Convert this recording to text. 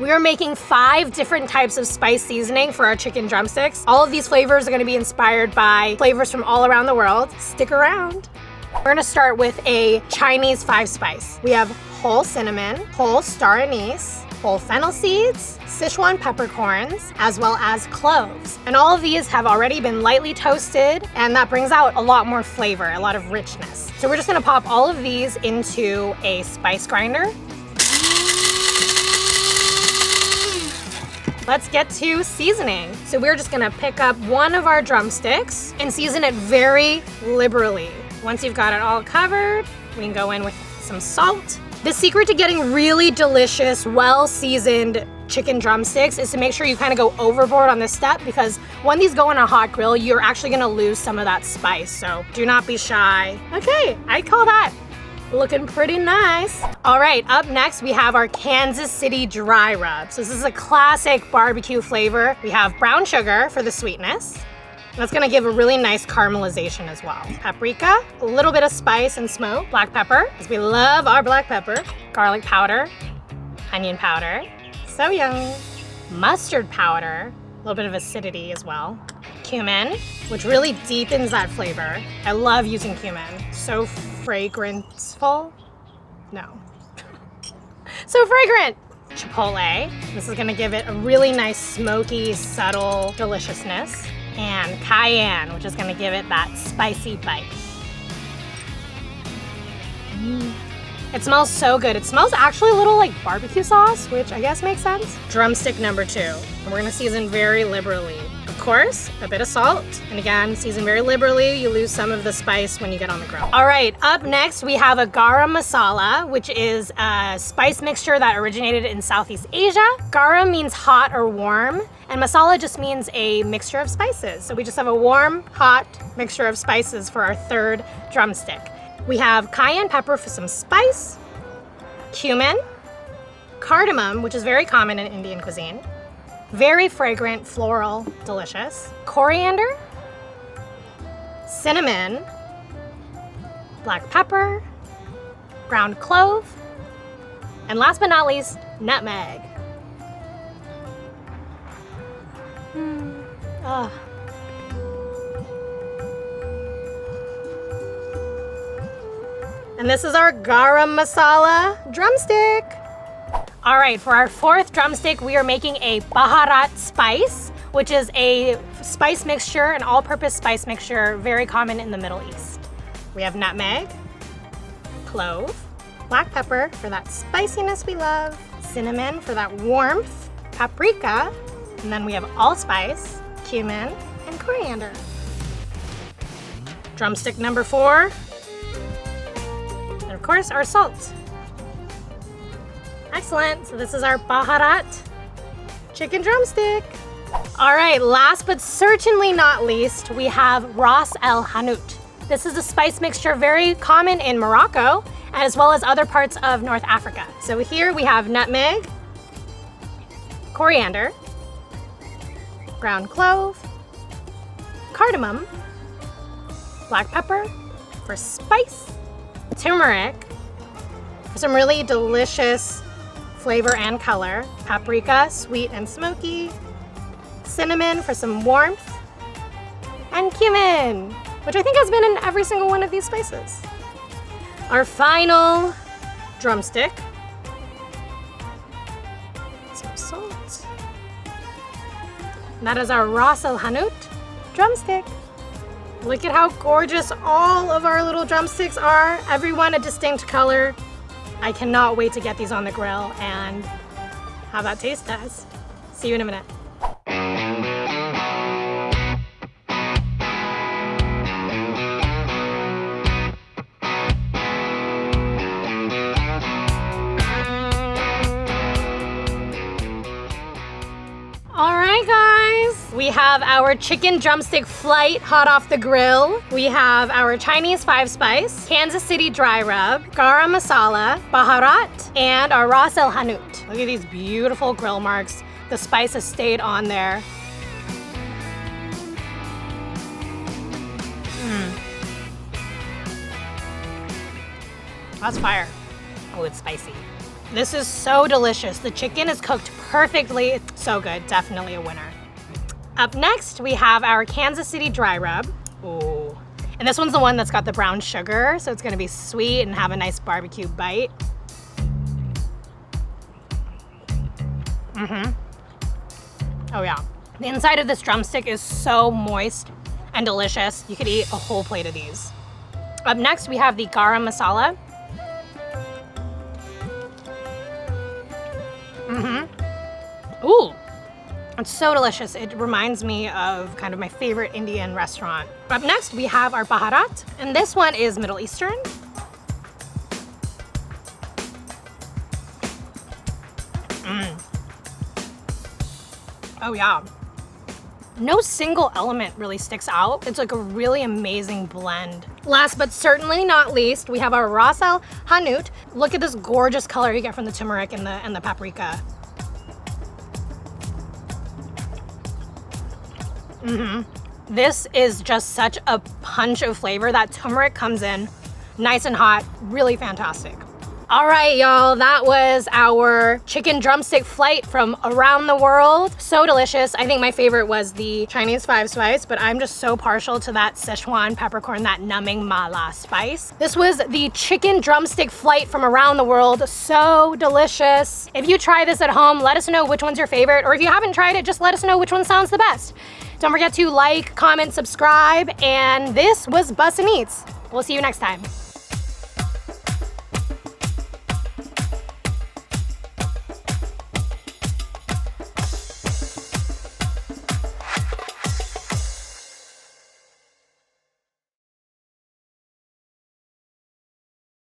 We are making 5 different types of spice seasoning for our chicken drumsticks. All of these flavors are gonna be inspired by flavors from all around the world. Stick around. We're gonna start with a Chinese 5-spice. We have whole cinnamon, whole star anise, whole fennel seeds, Sichuan peppercorns, as well as cloves. And all of these have already been lightly toasted, and that brings out a lot more flavor, a lot of richness. So we're just gonna pop all of these into a spice grinder. Let's get to seasoning. So we're just gonna pick up one of our drumsticks and season it very liberally. Once you've got it all covered, we can go in with some salt. The secret to getting really delicious, well-seasoned chicken drumsticks is to make sure you kind of go overboard on this step, because when these go on a hot grill, you're actually gonna lose some of that spice, so do not be shy. Okay, I call that looking pretty nice. All right, up next we have our Kansas City dry rub. So this is a classic barbecue flavor. We have brown sugar for the sweetness. That's gonna give a really nice caramelization as well. Paprika, a little bit of spice and smoke. Black pepper, because we love our black pepper. Garlic powder, onion powder, so yummy. Mustard powder, a little bit of acidity as well. Cumin, which really deepens that flavor. I love using cumin. So fragrantful. No. So fragrant. Chipotle, this is gonna give it a really nice smoky, subtle deliciousness. And cayenne, which is gonna give it that spicy bite. It smells so good. It smells actually a little like barbecue sauce, which I guess makes sense. Drumstick number 2, and we're gonna season very liberally. Of course, a bit of salt, and again, season very liberally. You lose some of the spice when you get on the grill. All right, up next we have a garam masala, which is a spice mixture that originated in Southeast Asia. Garam means hot or warm, and masala just means a mixture of spices. So we just have a warm, hot mixture of spices for our 3rd drumstick. We have cayenne pepper for some spice, cumin, cardamom, which is very common in Indian cuisine, very fragrant, floral, delicious, coriander, cinnamon, black pepper, ground clove, and last but not least, nutmeg. Oh. And this is our garam masala drumstick. All right, for our 4th drumstick, we are making a baharat spice, which is a spice mixture, an all-purpose spice mixture, very common in the Middle East. We have nutmeg, clove, black pepper for that spiciness we love, cinnamon for that warmth, paprika, and then we have allspice, cumin, and coriander. Drumstick number 4, and of course our salt. Excellent, so this is our baharat chicken drumstick. All right, last but certainly not least, we have Ras El Hanout. This is a spice mixture very common in Morocco, as well as other parts of North Africa. So here we have nutmeg, coriander, ground clove, cardamom, black pepper for spice, turmeric for some really delicious flavor and color, paprika, sweet and smoky, cinnamon for some warmth, and cumin, which I think has been in every single one of these spices. Our final drumstick, some salt. And that is our Ras El Hanout drumstick. Look at how gorgeous all of our little drumsticks are, every one a distinct color. I cannot wait to get these on the grill and have that taste test. See you in a minute. All right, guys, we have our chicken drumstick flight hot off the grill. We have our Chinese 5-spice, Kansas City dry rub, garam masala, baharat, and our Ras El Hanout. Look at these beautiful grill marks. The spice has stayed on there. That's fire. Oh, it's spicy. This is so delicious. The chicken is cooked perfectly. It's so good, definitely a winner. Up next, we have our Kansas City dry rub. Ooh. And this one's the one that's got the brown sugar, so it's gonna be sweet and have a nice barbecue bite. Oh yeah. The inside of this drumstick is so moist and delicious. You could eat a whole plate of these. Up next, we have the garam masala. Ooh, it's so delicious. It reminds me of kind of my favorite Indian restaurant. Up next, we have our baharat, and this one is Middle Eastern. Oh yeah. No single element really sticks out. It's like a really amazing blend. Last but certainly not least, we have our Ras El Hanout. Look at this gorgeous color you get from the turmeric and the paprika. This is just such a punch of flavor. That turmeric comes in nice and hot, really fantastic. All right, y'all, that was our chicken drumstick flight from around the world. So delicious. I think my favorite was the Chinese 5-spice, but I'm just so partial to that Sichuan peppercorn, that numbing mala spice. This was the chicken drumstick flight from around the world. So delicious. If you try this at home, let us know which one's your favorite, or if you haven't tried it, just let us know which one sounds the best. Don't forget to like, comment, subscribe, and this was Bussin Eats. We'll see you next time.